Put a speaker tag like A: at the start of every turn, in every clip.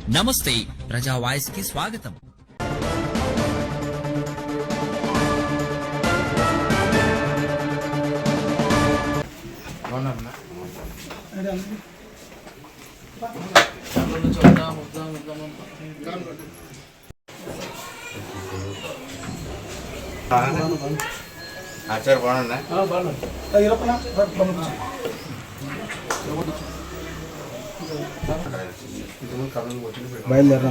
A: నమస్తే ప్రజా వాయిస్ కి స్వాగతం.
B: ఆచార్ బాగున్నా
C: బయలుదేరా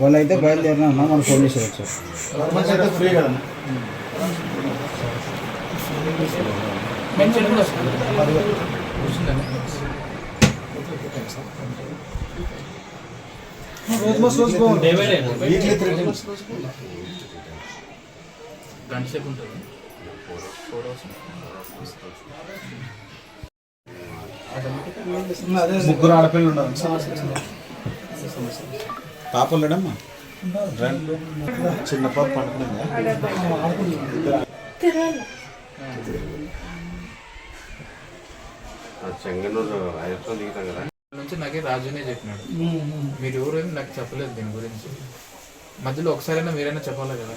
C: వాళ్ళు అయితే బయలుదేరినా అన్న మన ఫోన్ చేసి వచ్చారు.
B: ఫ్రీ కదా
D: గంటసేపు ఉంటుంది.
C: ముగ్గురు ఆడపిల్లలు ఉన్నారు. పాప ఉండడమ్మా చిన్న పాప పడుకున్నా
B: చెంగనూరు ఐదు దిగుతాం కదా
D: నుంచి నాకే రాజునే చెప్పినాడు. మీరు ఎవరేమి నాకు చెప్పలేదు దీని గురించి. మధ్యలో ఒకసారైనా మీరైనా చెప్పాలి కదా.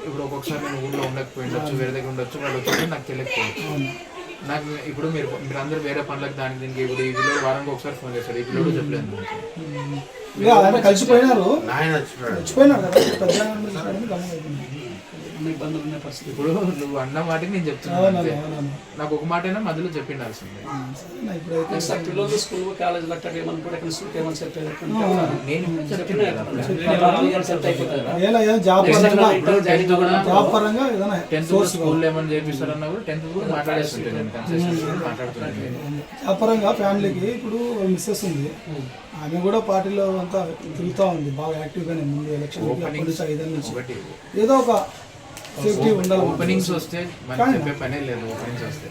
D: ఇప్పుడు ఒక్కొక్కసారి నేను ఊళ్ళో ఉండకపోయిండొచ్చు, వేరే దగ్గర ఉండొచ్చు, వాళ్ళు వచ్చి నాకు తెలియకపోవచ్చు. నాకు ఇప్పుడు మీరు అందరూ వేరే పనులకు దానికి దీనికి ఇప్పుడు ఈ పిల్లలు వారానికి ఒకసారి ఫోన్ చేస్తారు. ఈ పిల్లలు చెప్పలేదు.
C: కలిసిపోయినారు.
D: ఇప్పుడు నువ్వు అన్న మాటకి నేను చెప్తున్నాను. నాకు ఒక మాట అయినా మధ్యలో చెప్పిండాల్సిందే. స్కూల్ ఏమని చేపిస్తారన్నా కూడా 10th కూడా మాట్లాడేస్తుంటే నేను
C: వ్యాపారంగా ఫ్యామిలీకి ఇప్పుడు మిస్సెస్ ఉంది. ఆమె కూడా పార్టీలో అంతా తిరుగుతూ ఉంది బాగా యాక్టివ్గానే. ముందు ఎలక్షన్ ఏదో ఒక సేఫ్టీ ఉండాలి.
D: ఓపెనింగ్స్ వస్తే మనకి చెప్పే పనే లేదు. ఓపెనింగ్స్ వస్తే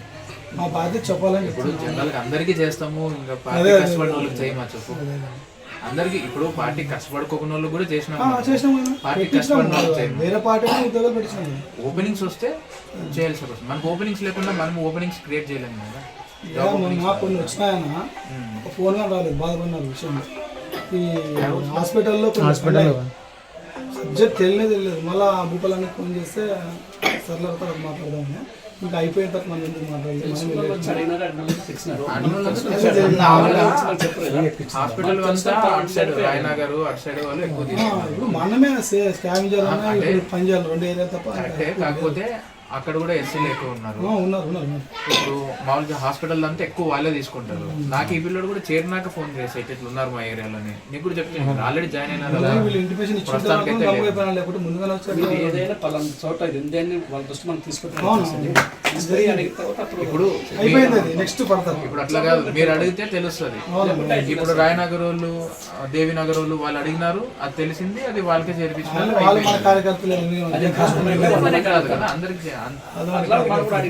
C: మా బాధ్యత చెప్పాలని
D: ఇప్పుడు జనరల్ గా అందరికీ చేస్తాము. ఇంకా పార్టీ కష్టపడిన వాళ్ళకి చేయమా చెప్పు. అందరికి ఇప్పుడు పార్టీ కష్టపడుకోకున్న వాళ్ళు కూడా చేసినాము. పార్టీ కష్టపడిన వాళ్ళు
C: వేరే పార్టీ ఉద్యోగాలు పెట్టించాము.
D: ఓపెనింగ్స్ వస్తే చేయాల్సి వస్తుంది. మనకు ఓపెనింగ్స్ లేకుండా మనం ఓపెనింగ్స్ క్రియేట్ చేయలేము కదా.
C: కొన్ని వచ్చినాయన్న ఫోన్ రాలేదు, బాధపడినారు విషయం. ఈ హాస్పిటల్లో సబ్జెక్ట్ తెలియలేదు. మళ్ళీ భూపాలన్నీ ఫోన్ చేస్తే సర్లే తర్వాత మాట్లాడదామని. ఇంకా అయిపోయిన తర్వాత మనం ఎందుకు మాట్లాడలేదు.
D: హాస్పిటల్
C: ఇప్పుడు మనమే స్కామ్ చేయాలన్నా పని చేయాలి. 2 ఏరియా తప్ప.
D: కాకపోతే అక్కడ కూడా ఎస్సీలు ఎక్కువ ఉన్నారు. ఇప్పుడు మామూలుగా హాస్పిటల్ అంతా ఎక్కువ వాళ్ళే తీసుకుంటారు. నాకు ఈ పిల్లడు కూడా చేరినాక ఫోన్ చేసి ఇట్లా ఉన్నారు మా ఏరియాలోని. నీకు కూడా చెప్తాను ఆల్రెడీ జాయిన్ అయినారు. ఇప్పుడు ఇప్పుడు అట్లా కాదు, మీరు అడిగితే తెలుస్తుంది. ఇప్పుడు రాయనగర్ వాళ్ళు, దేవినగర్ వాళ్ళు వాళ్ళు అడిగినారు, అది తెలిసింది, అది వాళ్ళకే చేర్పించినారు. కాదు కదా అందరికి.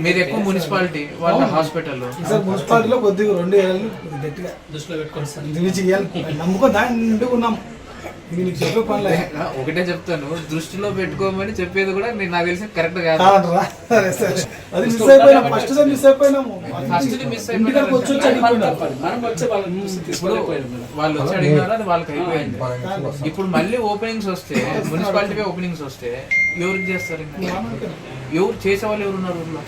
D: మీది ఎక్కువ మున్సిపాలిటీ, వాళ్ళ హాస్పిటల్.
C: మున్సిపాలిటీలో కొద్దిగా 2 ఏళ్ళు గట్టిగా దృష్టిలో పెట్టుకోవాలి. నమ్ముకో దాన్ని ఉన్నాం. చెప్పే పనులే
D: ఒకటే చెప్తాను, దృష్టిలో పెట్టుకోమని చెప్పేది కూడా నాకు తెలిసి కరెక్ట్ కాదు. వాళ్ళు వచ్చి అడిగినారు, అది వాళ్ళకి అయిపోయింది. ఇప్పుడు మళ్ళీ ఓపెనింగ్స్ వస్తే, మున్సిపాలిటీ ఓపెనింగ్స్ వస్తే ఎవరికి చేస్తారు? ఎవరు చేసేవాళ్ళు ఎవరు ఉన్నారు ఊర్లో?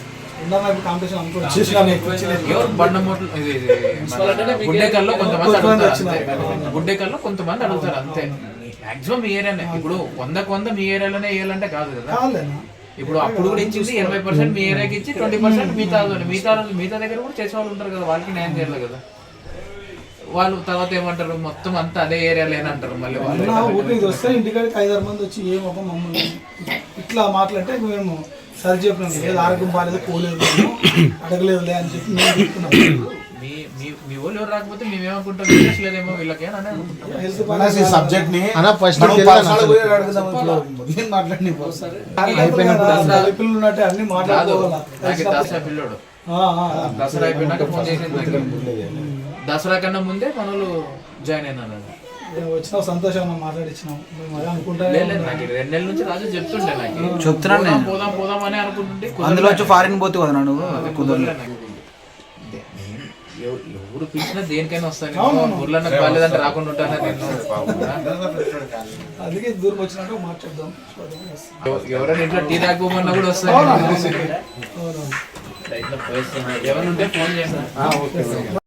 D: గుడ్డేకల్లో కొంతమంది అడుగుతారు. గుడ్డేకల్లో కొంతమంది అడుగుతారు అంతే. మాక్సిమం మీ ఏరియానే. ఇప్పుడు 100% మీ ఏరియాలోనే వేయాలంటే కాదు కదా. ఇప్పుడు అప్పుడు కూడా ఇచ్చింది 80% మీ ఏరియాకి ఇచ్చి 20% మిగతా దగ్గర కూడా చేసేవాళ్ళు ఉంటారు కదా. వాళ్ళకి న్యాయం చేయాలి కదా. వాళ్ళు తర్వాత ఏమంటారు, మొత్తం అంతా అదే ఏరియాలోనే అంటారు. మళ్ళీ
C: వాళ్ళు వస్తే ఇంటికాడికి 5-6 మంది వచ్చి ఏమో మమ్మల్ని ఇట్లా మాట్లాడితే మేము సరి చెప్పినాం. లేదు ఆరోగ్యం బాగాలేదు, పోలేదు, అడగలేదులే అని చెప్పి మేము చెప్తున్నాం.
D: మీ వాళ్ళు ఎవరు రాకపోతే మేమేమనుకుంటాం, లేదేమో వీళ్ళకి దసరా పిల్లోడు దసరా అయిపోయినాక ఫోన్ చేసింది. దసరా కన్నా ముందే మన వాళ్ళు జాయిన్ అయినారు.
C: వచ్చినావు సంతోషం మాట్లాడించినావు మేము అదే అనుకుంటా
D: లేదు, లేదు, నాకు 2 నెలల నుంచి రాజు చెప్తుండే నాకు
E: చెప్తున్నాను నేను.
D: పోదాం పోదాం అని అనుకుంటుంటే
E: అందులో వచ్చి ఫారిన్ పోతే కదా నువ్వు
D: కుదరలే నాకు. ఎవరు పిలిచినా దేనికైనా వస్తాను ఊర్లో నాకు బాగాలేదంటే రాకుండా ఉంటాను నేను.
C: అందుకే దూరం వచ్చినట్టు మాట్లాడదాం
D: ఎవరైనా ఇంట్లో టీ తాగమన్నా కూడా వస్తాను.
C: అవునవును.
D: ఎవరు ఉంటే ఫోన్ చేస్తాను.